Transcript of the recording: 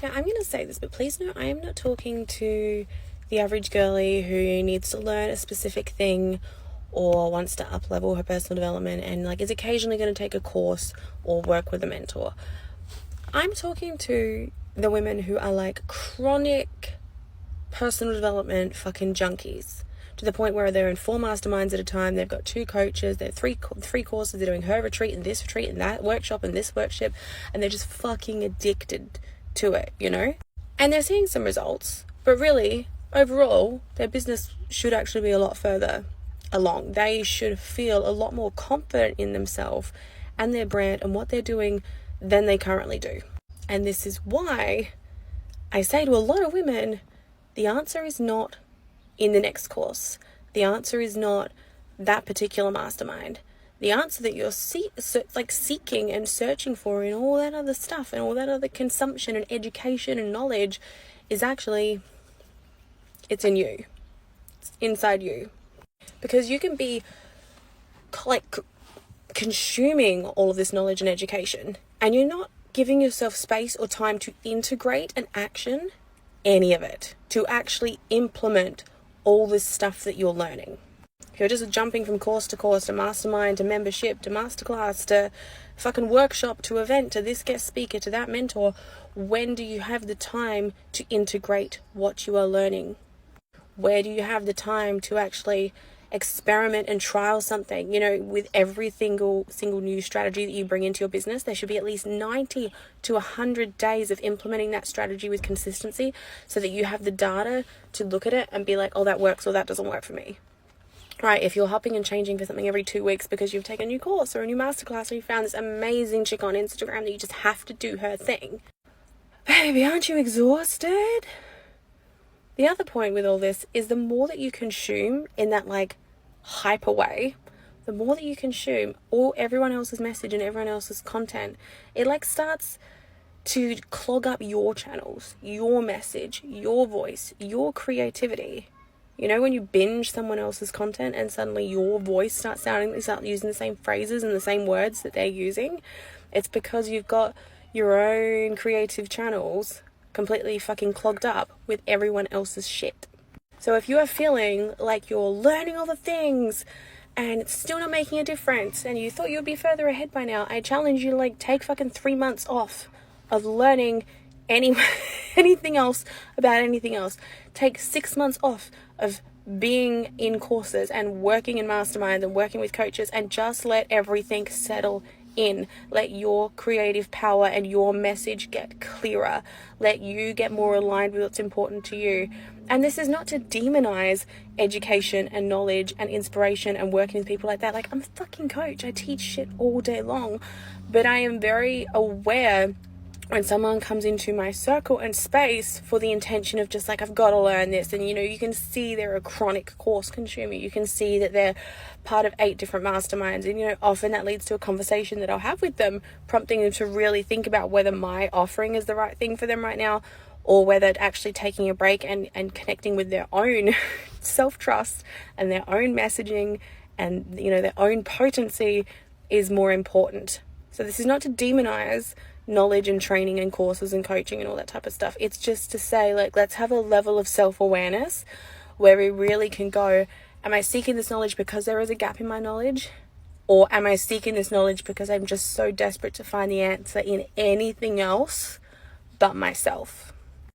Now, I'm going to say this, but please know I am not talking to the average girly who needs to learn a specific thing or wants to up-level her personal development and like is occasionally going to take a course or work with a mentor. I'm talking to the women who are like chronic personal development fucking junkies, to the point where they're in 4 masterminds at a time. They've got 2 coaches, they're three courses, they're doing her retreat and this retreat and that workshop and this workshop, and they're just fucking addicted to it, you know? And they're seeing some results, but really, overall, their business should actually be a lot further along. They should feel a lot more confident in themselves and their brand and what they're doing than they currently do. And this is why I say to a lot of women, the answer is not in the next course. The answer is not that particular mastermind. The answer that you're seeking and searching for in all that other stuff and all that other consumption and education and knowledge is actually, it's in you. It's inside you. Because you can be like consuming all of this knowledge and education and you're not giving yourself space or time to integrate and action any of it, to actually implement all this stuff that you're learning. You're just jumping from course to course, to mastermind, to membership, to masterclass, to fucking workshop, to event, to this guest speaker, to that mentor. When do you have the time to integrate what you are learning? Where do you have the time to actually experiment and trial something? You know, with every single new strategy that you bring into your business, there should be at least 90 to 100 days of implementing that strategy with consistency so that you have the data to look at it and be like, oh, that works or that doesn't work for me. Right, if you're hopping and changing for something every 2 weeks because you've taken a new course or a new masterclass or you found this amazing chick on Instagram that you just have to do her thing, baby, aren't you exhausted? The other point with all this is the more that you consume in that like hyper way, the more that you consume all everyone else's message and everyone else's content, it like starts to clog up your channels, your message, your voice, your creativity. You know, when you binge someone else's content and suddenly your voice starts sounding, you start using the same phrases and the same words that they're using, it's because you've got your own creative channels completely fucking clogged up with everyone else's shit. So if you are feeling like you're learning all the things and it's still not making a difference and you thought you'd be further ahead by now, I challenge you to like take fucking 3 months off of learning anything else about anything else. Take 6 months off of being in courses and working in masterminds and working with coaches and just let everything settle in. Let your creative power and your message get clearer. Let you get more aligned with what's important to you. And this is not to demonize education and knowledge and inspiration and working with people like that. Like, I'm a fucking coach. I teach shit all day long. But I am very aware when someone comes into my circle and space for the intention of just like, I've got to learn this. And, you know, you can see they're a chronic course consumer. You can see that they're part of 8 different masterminds. And, you know, often that leads to a conversation that I'll have with them, prompting them to really think about whether my offering is the right thing for them right now, or whether actually taking a break and connecting with their own self-trust and their own messaging and, you know, their own potency is more important. So this is not to demonize knowledge and training and courses and coaching and all that type of stuff. It's just to say, like, let's have a level of self-awareness where we really can go, am I seeking this knowledge because there is a gap in my knowledge? Or am I seeking this knowledge because I'm just so desperate to find the answer in anything else but myself?